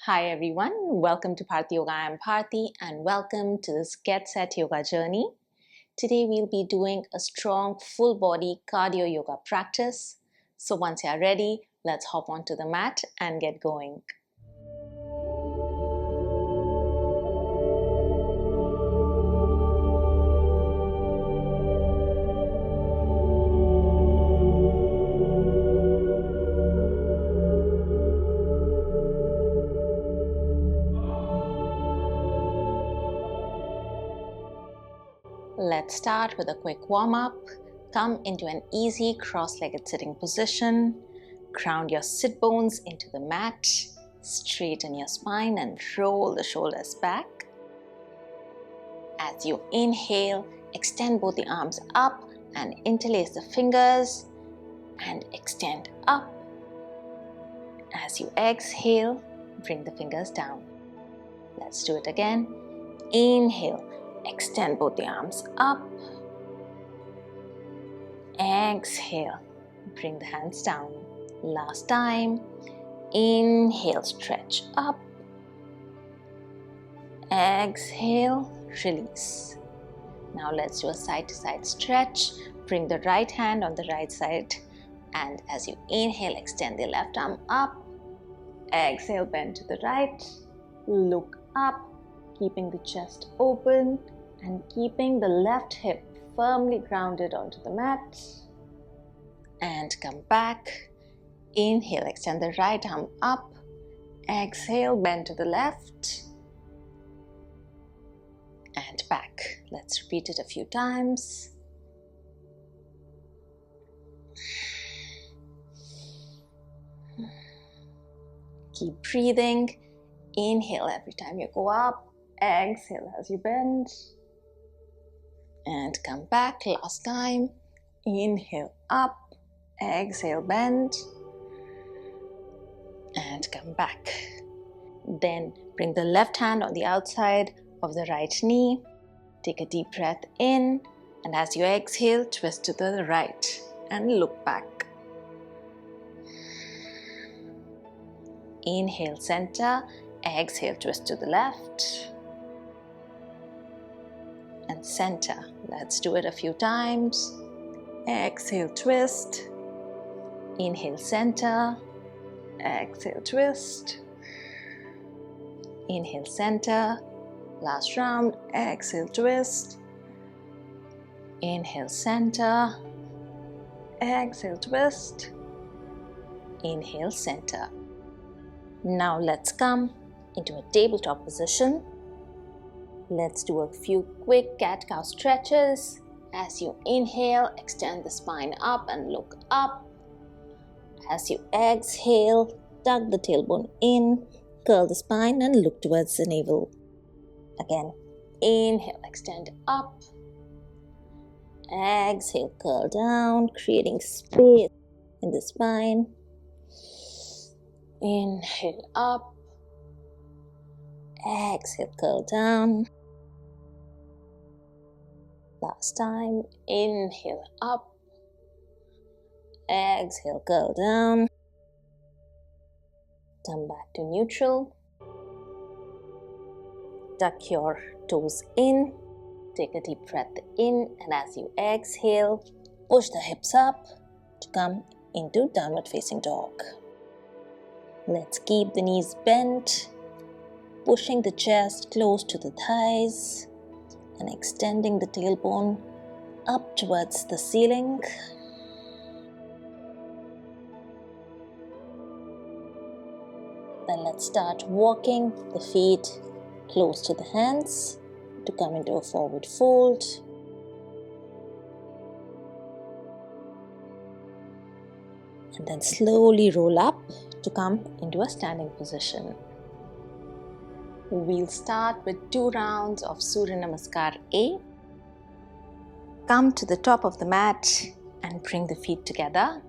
Hi everyone, welcome to Bharti Yoga. I am Bharti and welcome to this Get Set Yoga journey. Today we'll be doing a strong full body cardio yoga practice. So once you're ready, let's hop onto the mat and get going. Let's start with a quick warm-up. Come into an easy cross-legged sitting position. Ground your sit bones into the mat. Straighten your spine and roll the shoulders back. As you inhale, extend both the arms up and interlace the fingers and extend up. As you exhale, bring the fingers down. Let's do it again. Inhale. Extend both the arms up. Exhale. Bring the hands down. Last time. Inhale, stretch up. Exhale, release. Now let's do a side-to-side stretch. Bring the right hand on the right side. And as you inhale, extend the left arm up. Exhale, bend to the right. Look up, keeping the chest open and keeping the left hip firmly grounded onto the mat. And come back. Inhale, extend the right arm up. Exhale, bend to the left. And back. Let's repeat it a few times. Keep breathing. Inhale every time you go up. Exhale as you bend. And come back. Last time. Inhale up. Exhale, bend. And come back. Then bring the left hand on the outside of the right knee. Take a deep breath in. And as you exhale, twist to the right and look back. Inhale, center. Exhale, twist to the left. And center. Let's do it a few times. Exhale, twist. Inhale, center. Exhale, twist. Inhale, center. Last round. Exhale, twist. Inhale, center. Exhale, twist. Inhale, center. Now let's come into a tabletop position. Let's do a few quick cat-cow stretches. As you inhale, extend the spine up and look up. As you exhale, tuck the tailbone in, curl the spine and look towards the navel. Again, inhale, extend up. Exhale, curl down, creating space in the spine. Inhale up. Exhale, curl down. Last time. Inhale up. Exhale, curl down. Come back to neutral. Tuck your toes in. Take a deep breath in, and as you exhale, push the hips up to come into downward facing dog. Let's keep the knees bent, pushing the chest close to the thighs and extending the tailbone up towards the ceiling. Then let's start walking the feet close to the hands to come into a forward fold. And then slowly roll up to come into a standing position. We'll start with 2 rounds of Surya Namaskar A. Come to the top of the mat and bring the feet together.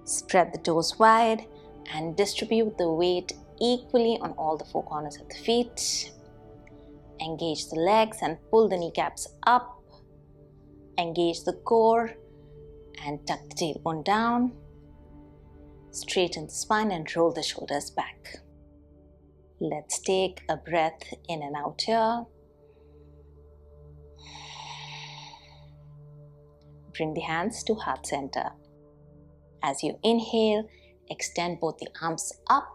Spread the toes wide and distribute the weight equally on all the 4 corners of the feet. Engage the legs and pull the kneecaps up. Engage the core and tuck the tailbone down. Straighten the spine and roll the shoulders back. Let's take a breath in and out here. Bring the hands to heart center. As you inhale, extend both the arms up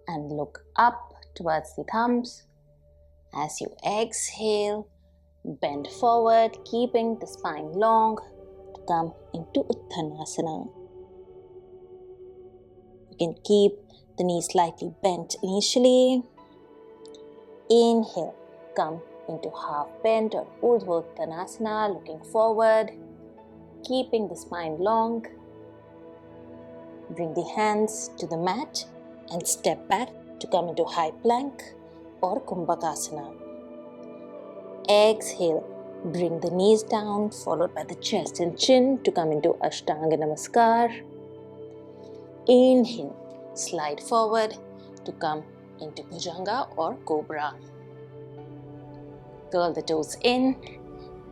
and look up towards the thumbs. As you exhale, bend forward, keeping the spine long to come into Uttanasana. You can keep the knees slightly bent initially. Inhale, come into half bend or Urdhva Uttanasana, looking forward, keeping the spine long. Bring the hands to the mat and step back to come into high plank or Kumbhakasana. Exhale, bring the knees down, followed by the chest and chin to come into Ashtanga Namaskar. Inhale, slide forward to come into Bhujanga or Cobra. Curl the toes in.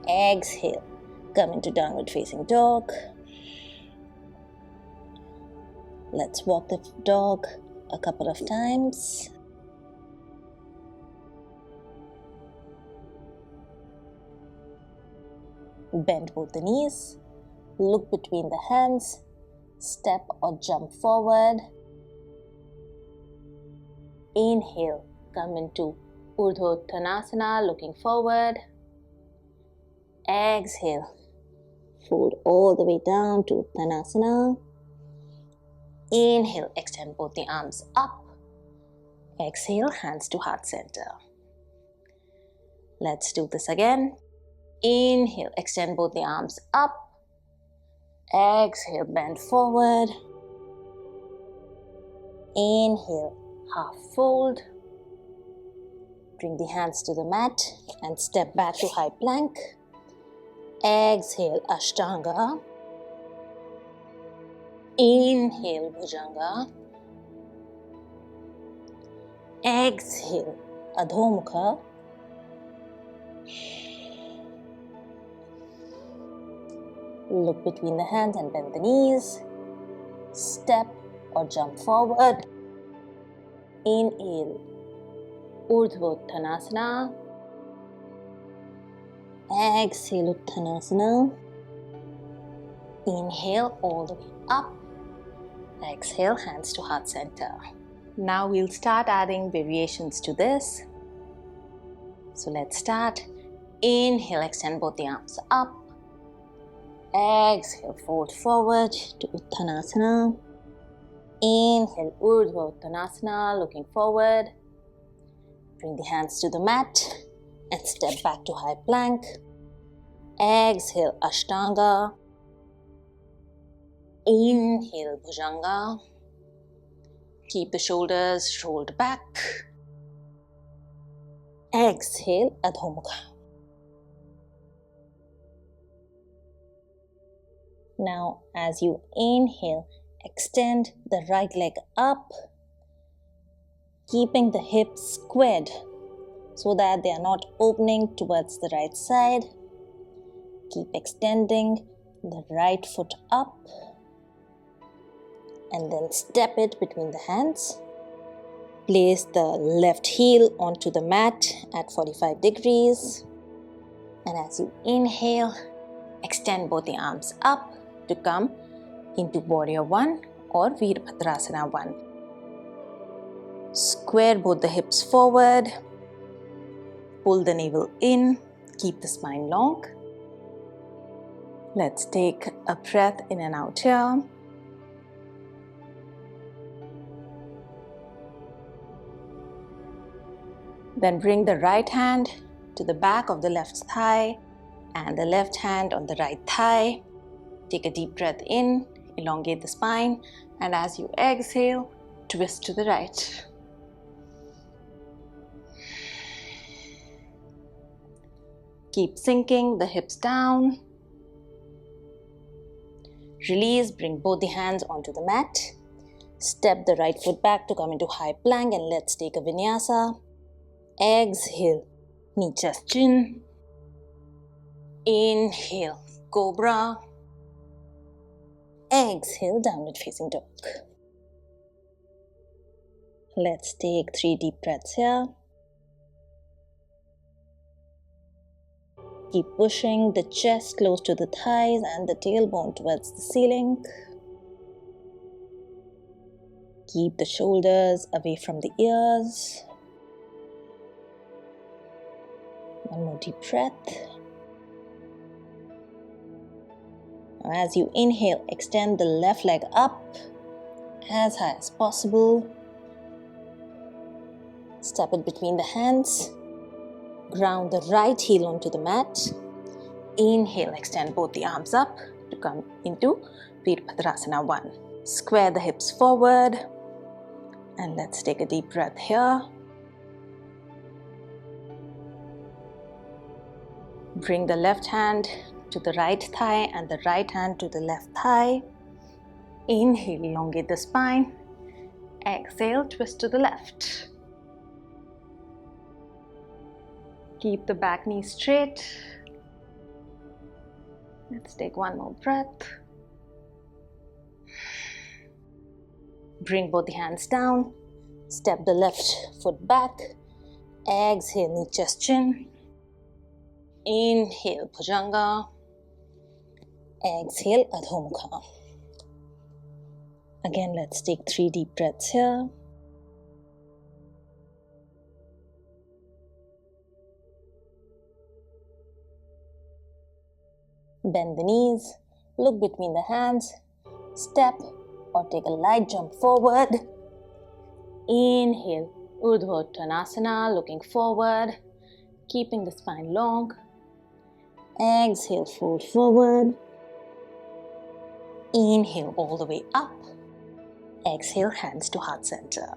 Exhale, come into Downward Facing Dog. Let's walk the dog a couple of times. Bend both the knees. Look between the hands. Step or jump forward. Inhale, come into Urdhva Uttanasana, looking forward. Exhale, fold all the way down to Uttanasana. Inhale, extend both the arms up. Exhale, hands to heart center. Let's do this again. Inhale, extend both the arms up. Exhale, bend forward. Inhale, half fold. Bring the hands to the mat and step back to high plank. Exhale, Ashtanga. Inhale, Bhujanga. Exhale, Adho Mukha. Look between the hands and bend the knees. Step or jump forward. Inhale, Urdhva Uttanasana. Exhale, Uttanasana. Inhale all the way up. Exhale, hands to heart center. Now we'll start adding variations to this. So let's start. Inhale, extend both the arms up. Exhale, fold forward to Uttanasana. Inhale, Urdhva Uttanasana, looking forward. Bring the hands to the mat and step back to high plank. Exhale, Ashtanga. Inhale, Bhujanga. Keep the shoulders rolled back. Exhale, Adho Mukha. Now, as you inhale, extend the right leg up, keeping the hips squared so that they are not opening towards the right side. Keep extending the right foot up and then step it between the hands. Place the left heel onto the mat at 45 degrees. And as you inhale, extend both the arms up to come into Warrior 1 or Virabhadrasana 1. Square both the hips forward. Pull the navel in. Keep the spine long. Let's take a breath in and out here. Then bring the right hand to the back of the left thigh and the left hand on the right thigh. Take a deep breath in, elongate the spine, and as you exhale, twist to the right. Keep sinking the hips down. Release, bring both the hands onto the mat. Step the right foot back to come into high plank and let's take a vinyasa. Exhale, knee chest chin. Inhale, cobra. Exhale, downward facing dog. Let's take 3 deep breaths here. Keep pushing the chest close to the thighs and the tailbone towards the ceiling. Keep the shoulders away from the ears. One more deep breath. Now as you inhale, extend the left leg up as high as possible. Step it between the hands. Ground the right heel onto the mat. Inhale, extend both the arms up to come into Virabhadrasana 1. Square the hips forward. And let's take a deep breath here. Bring the left hand to the right thigh and the right hand to the left thigh. Inhale, elongate the spine. Exhale, twist to the left. Keep the back knee straight. Let's take one more breath. Bring both the hands down. Step the left foot back. Exhale, knee, chest, chin. Inhale, Bhujanga. Exhale, Adho Mukha. Again, let's take 3 deep breaths here. Bend the knees, look between the hands, step or take a light jump forward. Inhale, Urdhva Uttanasana, looking forward, keeping the spine long. Exhale, fold forward. Inhale all the way up. Exhale, hands to heart center.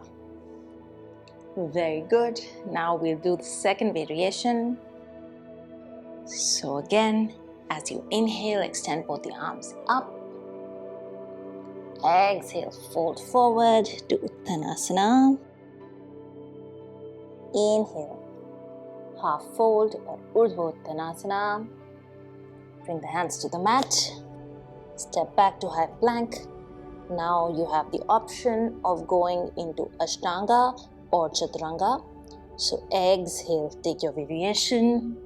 Very good. Now we'll do the second variation. So again, as you inhale, extend both the arms up. Exhale, fold forward to Uttanasana. Inhale, half fold or Urdhva Uttanasana. Bring the hands to the mat. Step back to high plank. Now you have the option of going into Ashtanga or Chaturanga. So exhale, take your variation.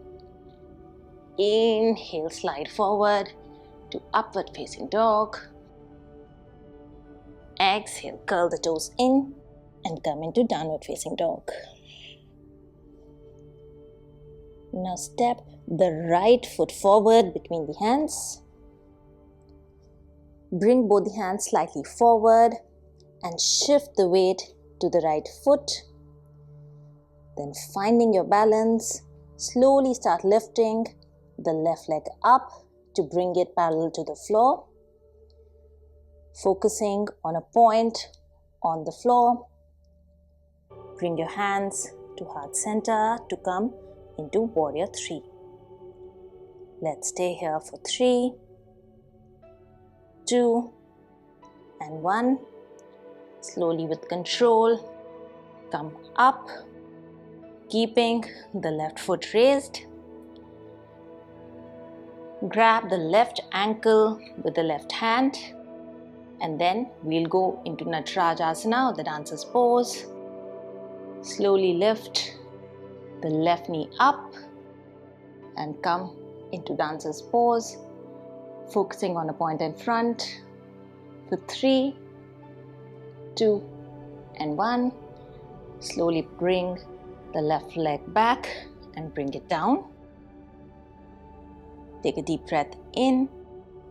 Inhale, slide forward to upward facing dog. Exhale, curl the toes in and come into downward facing dog. Now step the right foot forward between the hands. Bring both the hands slightly forward and shift the weight to the right foot. Then finding your balance, slowly start lifting the left leg up to bring it parallel to the floor. Focusing on a point on the floor. Bring your hands to heart center to come into Warrior 3. Let's stay here for 3, 2, and 1. Slowly with control, come up, keeping the left foot raised. Grab the left ankle with the left hand, and then we'll go into Natarajasana or the dancer's pose. Slowly lift the left knee up and come into dancer's pose, focusing on a point in front. For 3, 2, and 1. Slowly bring the left leg back and bring it down. Take a deep breath in,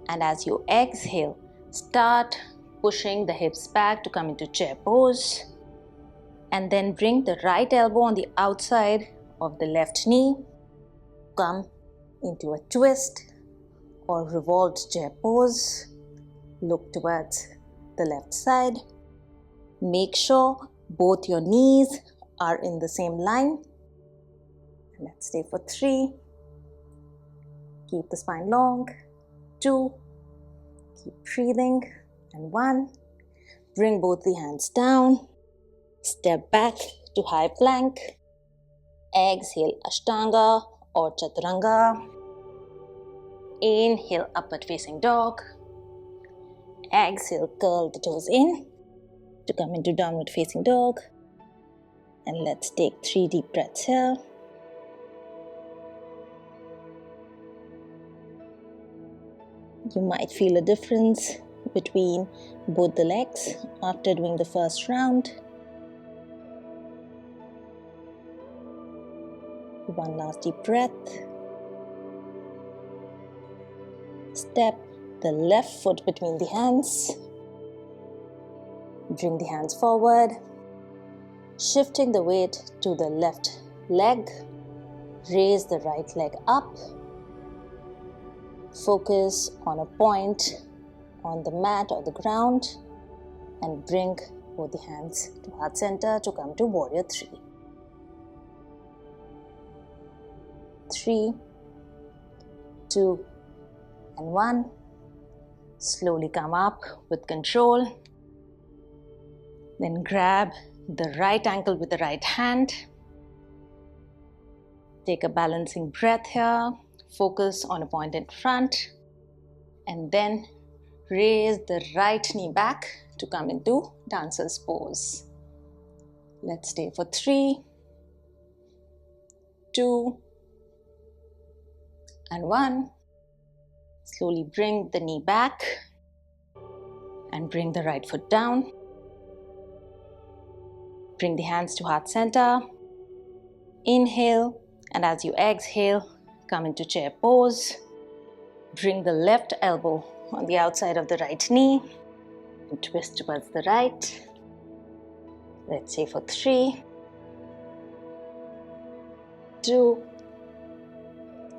and as you exhale, start pushing the hips back to come into chair pose. And then bring the right elbow on the outside of the left knee. Come into a twist or revolved chair pose. Look towards the left side. Make sure both your knees are in the same line. Let's stay for 3. Keep the spine long. 2. Keep breathing. And 1. Bring both the hands down. Step back to high plank. Exhale, Ashtanga or Chaturanga. Inhale, upward facing dog. Exhale, curl the toes in to come into downward facing dog. And let's take 3 deep breaths here. You might feel a difference between both the legs after doing the first round. One last deep breath. Step the left foot between the hands. Bring the hands forward. Shifting the weight to the left leg. Raise the right leg up. Focus on a point on the mat or the ground and bring both the hands to heart center to come to warrior 3. 3, 2, and 1. Slowly come up with control. Then grab the right ankle with the right hand. Take a balancing breath here. Focus on a point in front. And then raise the right knee back to come into dancer's pose. Let's stay for 3, 2, and 1. Slowly bring the knee back and bring the right foot down. Bring the hands to heart center. Inhale, and as you exhale, come into chair pose. Bring the left elbow on the outside of the right knee and twist towards the right. Let's say for 3, 2,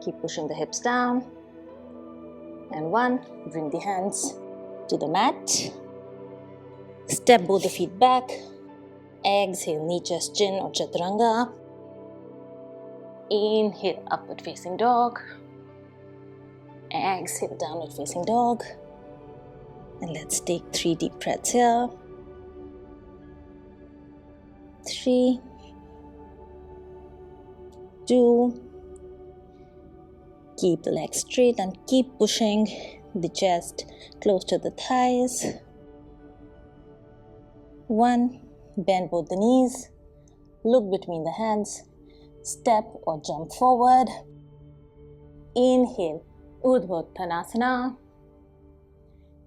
keep pushing the hips down, and 1, bring the hands to the mat. Step both the feet back. Exhale, knee, chest, chin or chaturanga. Inhale, upward facing dog. Exhale, downward facing dog. And let's take 3 deep breaths here. 3, 2. Keep the legs straight and keep pushing the chest close to the thighs. 1. Bend both the knees. Look between the hands. Step or jump forward. Inhale, Urdhva Uttanasana.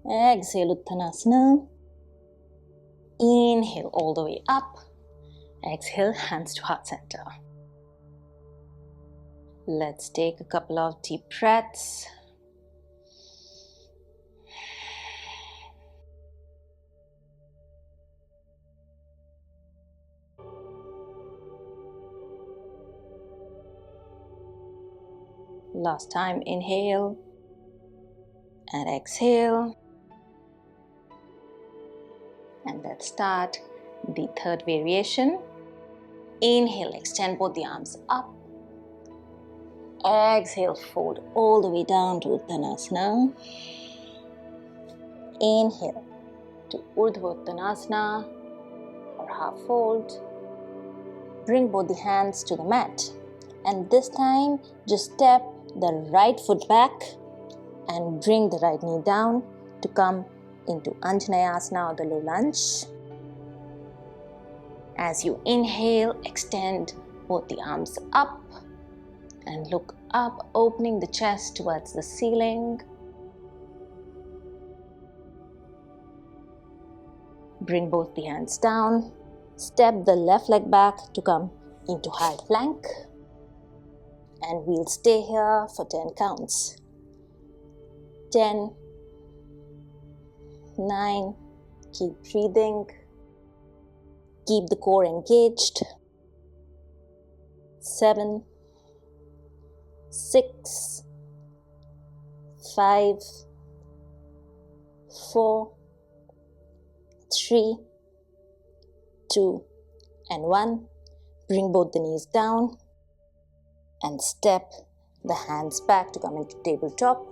Exhale, Uttanasana. Inhale all the way up. Exhale, hands to heart center. Let's take a couple of deep breaths. Last time, inhale and exhale. And let's start the third variation. Inhale, extend both the arms up. Exhale, fold all the way down to Uttanasana. Inhale to Urdhva Uttanasana or half fold. Bring both the hands to the mat. And this time, just step the right foot back and bring the right knee down to come into Anjaneyasana or the low lunge. As you inhale, extend both the arms up and look up, opening the chest towards the ceiling. Bring both the hands down. Step the left leg back to come into high plank. And we'll stay here for 10 counts. 10, 9, keep breathing. Keep the core engaged. 7, 6, 5, 4, 3, 2, and 1. Bring both the knees down and step the hands back to come into tabletop.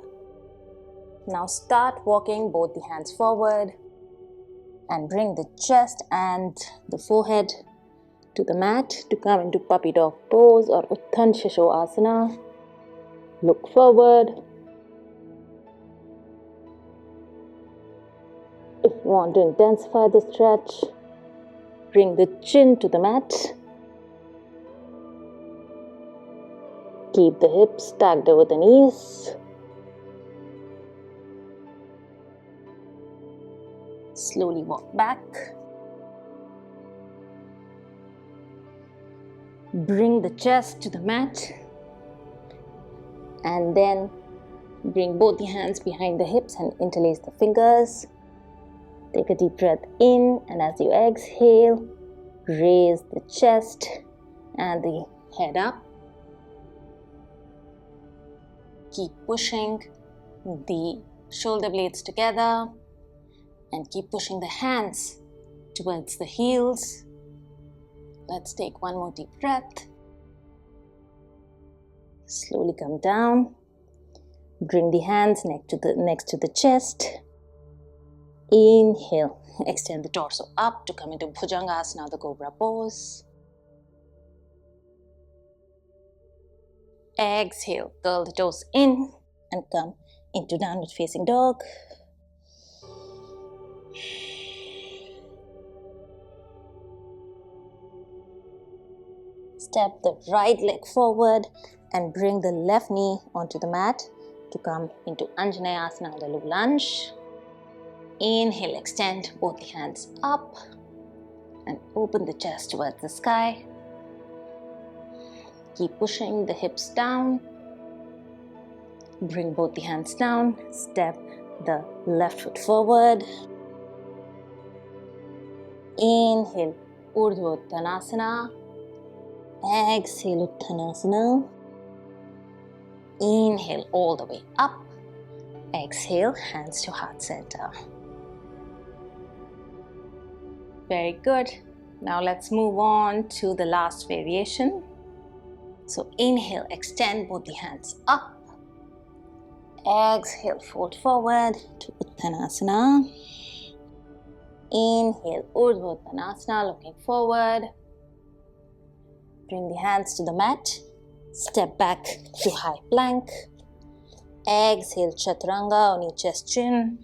Now start walking both the hands forward and bring the chest and the forehead to the mat to come into puppy dog pose or Uttan Shishosana. Look forward. If you want to intensify the stretch, bring the chin to the mat Keep the hips stacked over the knees. Slowly walk back. Bring the chest to the mat. And then bring both the hands behind the hips and interlace the fingers. Take a deep breath in, and as you exhale, raise the chest and the head up. Keep pushing the shoulder blades together and keep pushing the hands towards the heels. Let's take one more deep breath. Slowly come down. Bring the hands next to the chest. Inhale. Extend the torso up to come into Bhujangasana, the Cobra pose. Exhale. Curl the toes in and come into Downward Facing Dog. Step the right leg forward and bring the left knee onto the mat to come into Anjaneyasana, the low lunge. Inhale, extend both the hands up and open the chest towards the sky. Keep pushing the hips down. Bring both the hands down. Step the left foot forward. Inhale, Urdhva Uttanasana. Exhale, Uttanasana. Inhale all the way up. Exhale, hands to heart center. Very good. Now let's move on to the last variation. So inhale, extend both the hands up. Exhale, fold forward to Uttanasana. Inhale, Urdhva Uttanasana, looking forward. Bring the hands to the mat. Step back to high plank. Exhale, Chaturanga, knee, chest, chin.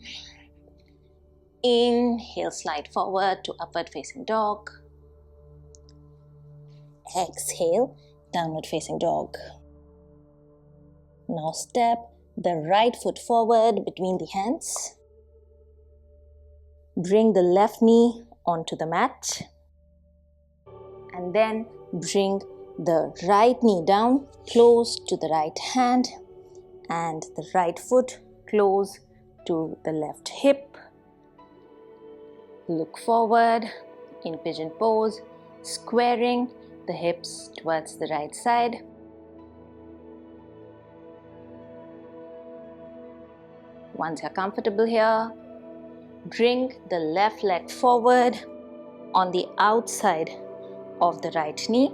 Inhale, slide forward to Upward Facing Dog. Exhale, Downward Facing Dog. Now step the right foot forward between the hands. Bring the left knee onto the mat. And then bring the right knee down close to the right hand and the right foot close to the left hip. Look forward in pigeon pose, squaring the hips towards the right side. Once you're comfortable here, bring the left leg forward on the outside of the right knee.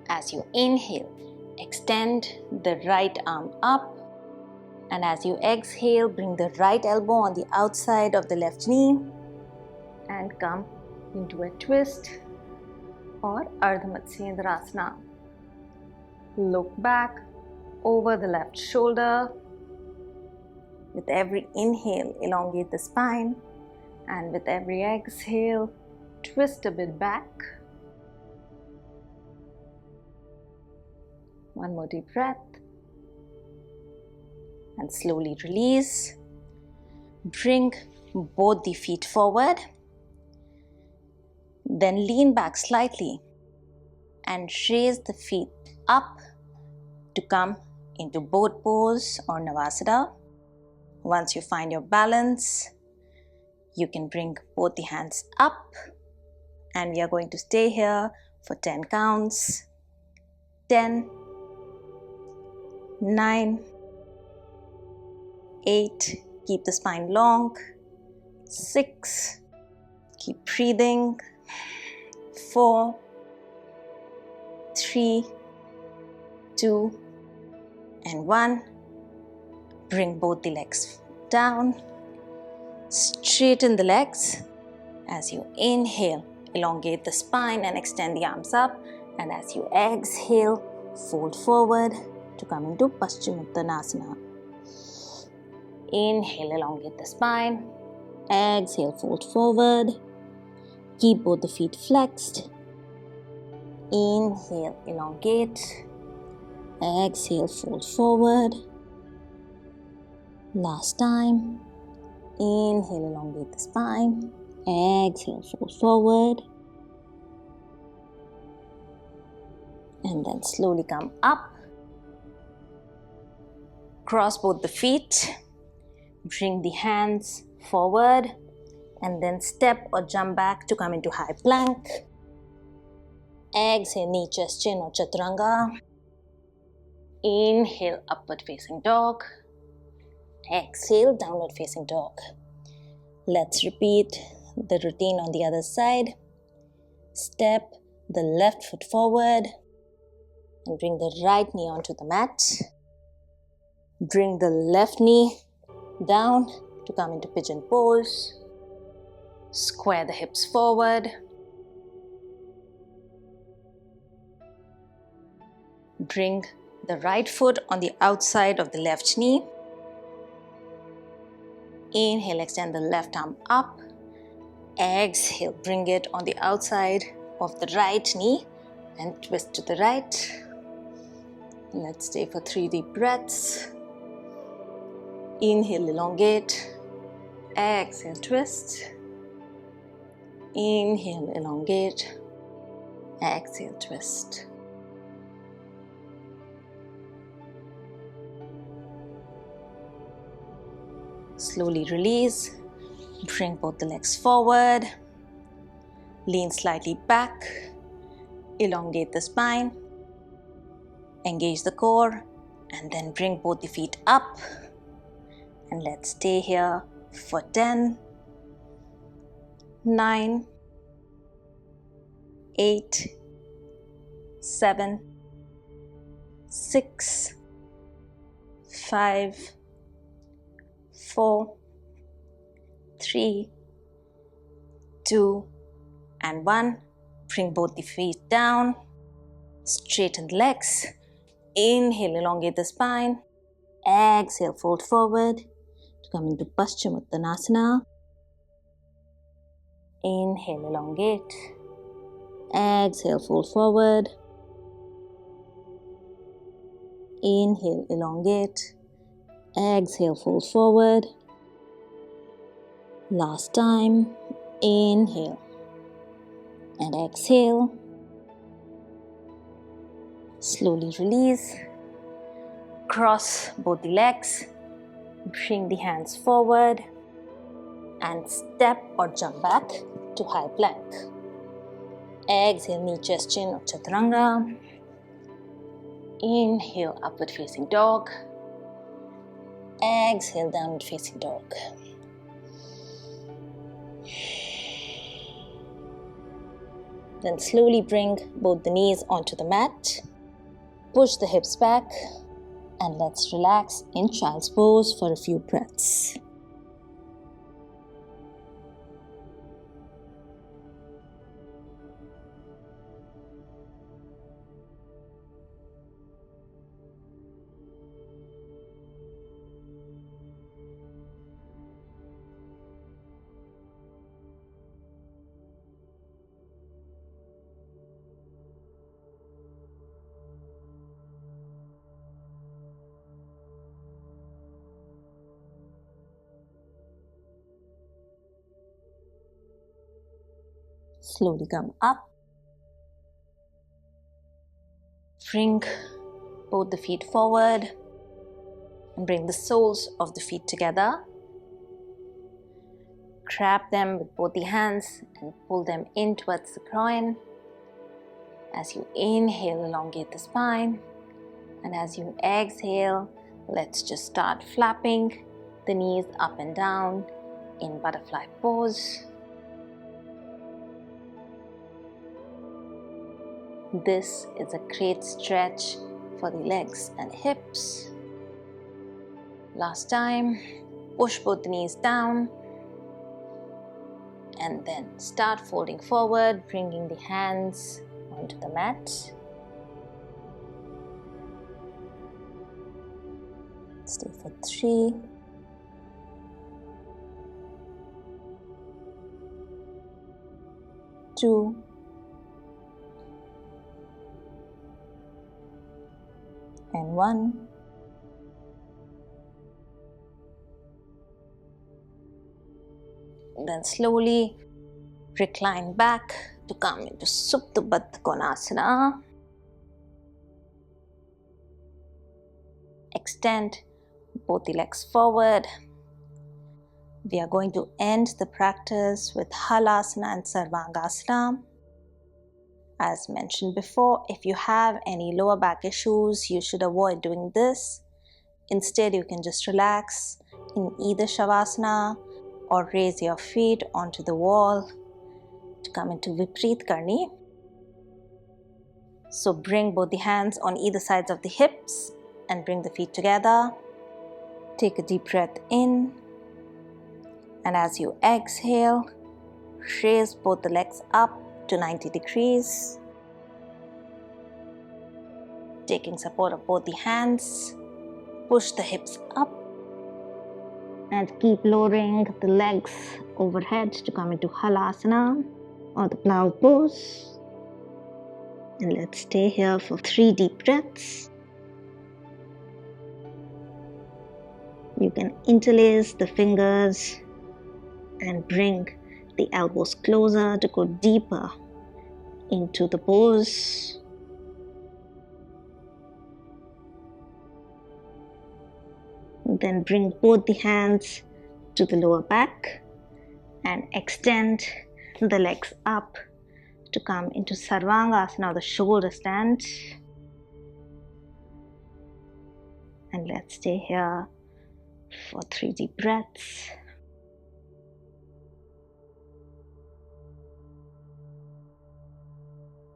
As you inhale, extend the right arm up. And as you exhale, bring the right elbow on the outside of the left knee and come into a twist or Ardha Matsyendrasana. Look back over the left shoulder. With every inhale, elongate the spine, and with every exhale, twist a bit back. One more deep breath. And slowly release. Bring both the feet forward. Then lean back slightly and raise the feet up to come into boat pose or Navasana. Once you find your balance, you can bring both the hands up, and we are going to stay here for 10 counts. 10, 9, 8, keep the spine long. 6, keep breathing. 4, 3, 2, and 1. Bring both the legs down. Straighten the legs. As you inhale, elongate the spine and extend the arms up. And as you exhale, fold forward to come into Paschimottanasana. Inhale, elongate the spine. Exhale, fold forward. Keep both the feet flexed. Inhale, elongate. Exhale, fold forward. Last time. Inhale, elongate the spine. Exhale, fold forward. And then slowly come up. Cross both the feet. Bring the hands forward. And then step or jump back to come into high plank. Exhale, knee, chest, chin or chaturanga. Inhale, upward facing dog. Exhale, downward facing dog. Let's repeat the routine on the other side. Step the left foot forward and bring the right knee onto the mat. Bring the left knee down to come into pigeon pose. Square the hips forward. Bring the right foot on the outside of the left knee. Inhale, extend the left arm up. Exhale, bring it on the outside of the right knee and twist to the right. Let's stay for 3 deep breaths. Inhale, elongate. Exhale, twist. Inhale, elongate. Exhale, twist. Slowly release. Bring both the legs forward. Lean slightly back. Elongate the spine. Engage the core. And then bring both the feet up. And let's stay here for 10, 9, 8, 7, 6, 5, 4, 3, 2, and 1. Bring both the feet down. Straighten the legs. Inhale, elongate the spine. Exhale, fold forward to come into Paschimottanasana. Inhale, elongate. Exhale, fold forward. Inhale, elongate. Exhale, fold forward. Last time. Inhale and exhale. Slowly release. Cross both the legs. Bring the hands forward and step or jump back to high plank. Exhale, knee, chest, chin or chaturanga. Inhale, upward facing dog. Exhale, downward facing dog. Then slowly bring both the knees onto the mat. Push the hips back and let's relax in child's pose for a few breaths. Slowly come up. Bring both the feet forward and bring the soles of the feet together. Grab them with both the hands and pull them in towards the groin. As you inhale, elongate the spine. And as you exhale, let's just start flapping the knees up and down in butterfly pose. This is a great stretch for the legs and hips. Last time, push both the knees down and then start folding forward, bringing the hands onto the mat. Stay for 3, 2, and 1. Then slowly recline back to come into Supta Baddha Konasana. Extend both the legs forward. We are going to end the practice with Halasana and Sarvangasana. As mentioned before, if you have any lower back issues, you should avoid doing this. Instead, you can just relax in either Shavasana or raise your feet onto the wall to come into Vipreet Karni. So bring both the hands on either sides of the hips and bring the feet together. Take a deep breath in, and as you exhale, raise both the legs up to 90 degrees. Taking support of both the hands, push the hips up and keep lowering the legs overhead to come into Halasana or the plow pose. And let's stay here for 3 deep breaths. You can interlace the fingers and bring the elbows closer to go deeper into the pose. Then bring both the hands to the lower back and extend the legs up to come into Sarvangasana, the shoulder stand. And let's stay here for 3 deep breaths.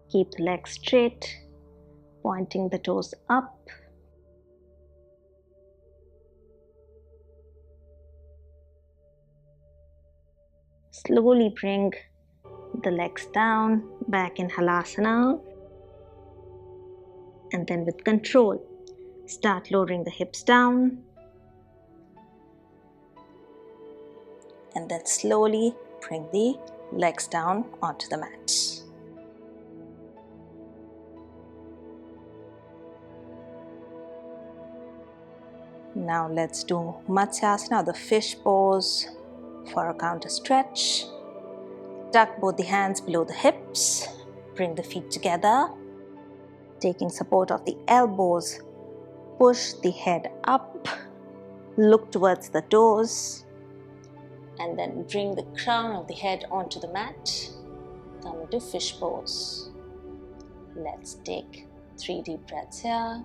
Keep the legs straight, pointing the toes up. Slowly bring the legs down, back in Halasana. And then with control, start lowering the hips down. And then slowly bring the legs down onto the mat. Now let's do Matsyasana, the fish pose, for a counter stretch. Tuck both the hands below the hips. Bring the feet together. Taking support of the elbows, push the head up. Look towards the toes. And then bring the crown of the head onto the mat. Come into fish pose. Let's take 3 deep breaths here.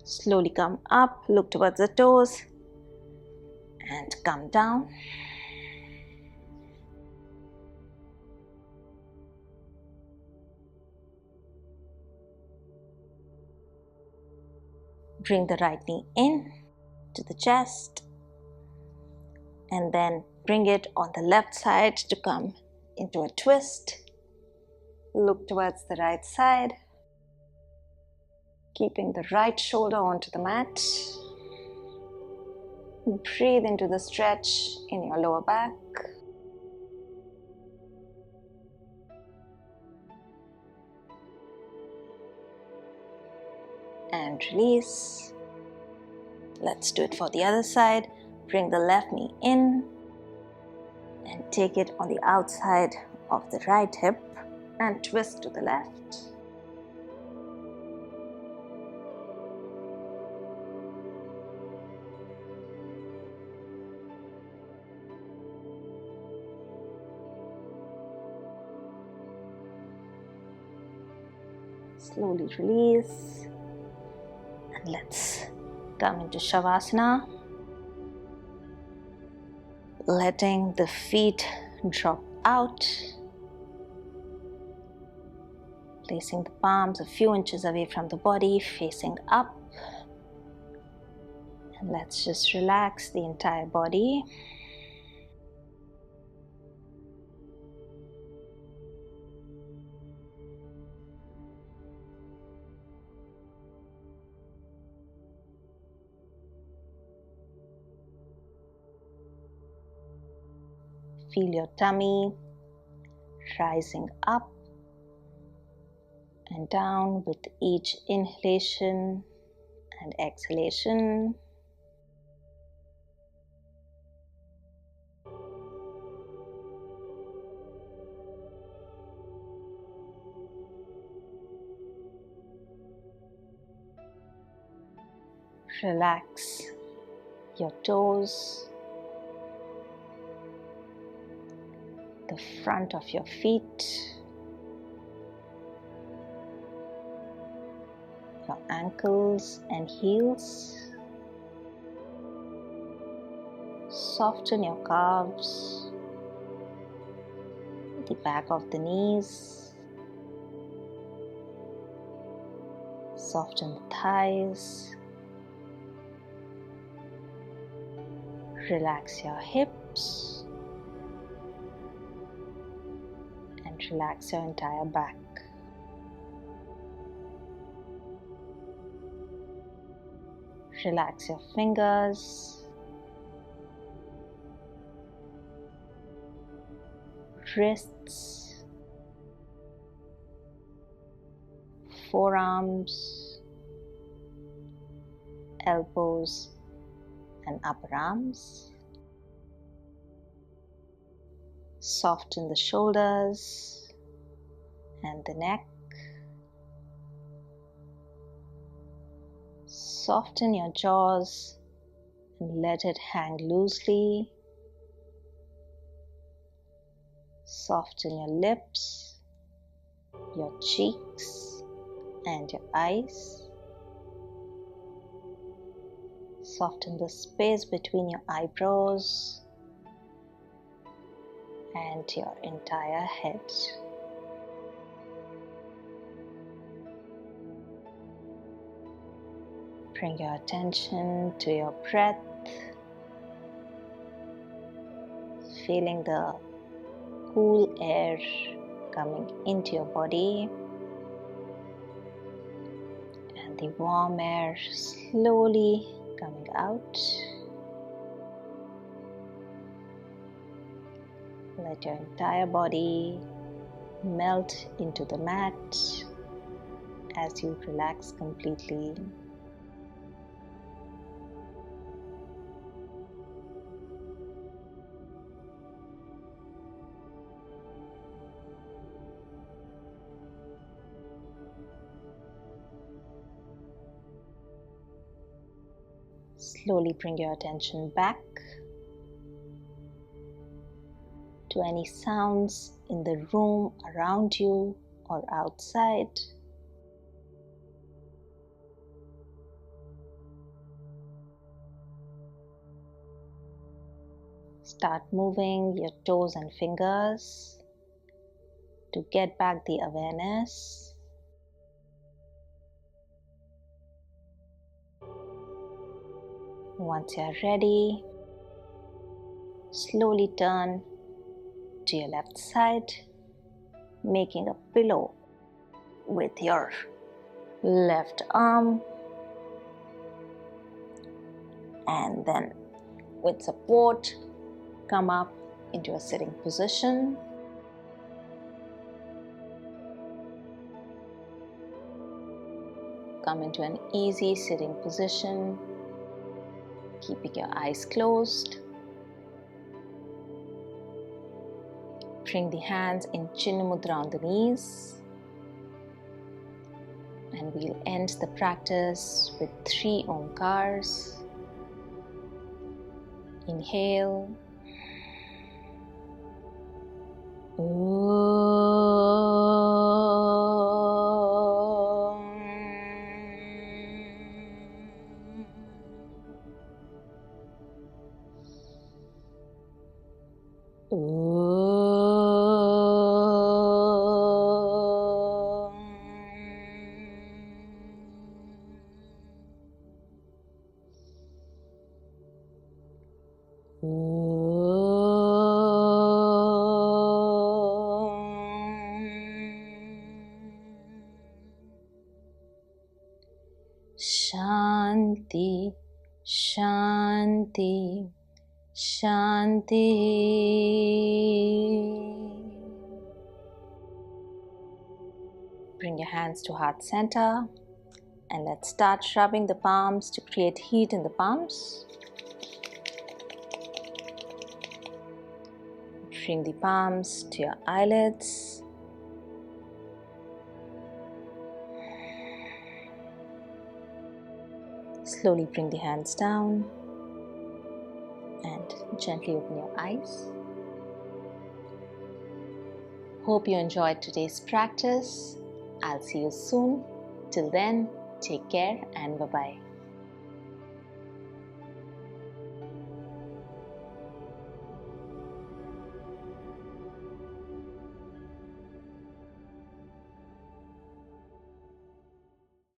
Slowly come up, look towards the toes, and come down. Bring the right knee in to the chest, and then bring it on the left side to come into a twist. Look towards the right side, keeping the right shoulder onto the mat. Breathe into the stretch in your lower back. And release. Let's do it for the other side. Bring the left knee in and take it on the outside of the right hip and twist to the left. Slowly release, and let's come into Shavasana, letting the feet drop out, placing the palms a few inches away from the body, facing up, and let's just relax the entire body. Feel your tummy rising up and down with each inhalation and exhalation. Relax your toes, the front of your feet, your ankles and heels. Soften your calves, the back of the knees. Soften the thighs. Relax your hips and relax your entire back. Relax your fingers, wrists, forearms, elbows and upper arms. Soften the shoulders and the neck. Soften your jaws and let it hang loosely. Soften your lips, your cheeks and your eyes. Soften the space between your eyebrows and your entire head. Bring your attention to your breath, feeling the cool air coming into your body and the warm air slowly coming out. Let your entire body melt into the mat as you relax completely. Slowly bring your attention back to any sounds in the room around you or outside. Start moving your toes and fingers to get back the awareness. Once you're ready, slowly turn to your left side, making a pillow with your left arm, and then with support, come up into a sitting position. Come into an easy sitting position, keeping your eyes closed. Bring the hands in Chinna Mudra on the knees. And we'll end the practice with 3 Omkars. Inhale. Shanti, Shanti, Shanti. Bring your hands to heart center and let's start rubbing the palms to create heat in the palms. Bring the palms to your eyelids. Slowly bring the hands down and gently open your eyes. Hope you enjoyed today's practice. I'll see you soon. Till then, take care and bye-bye.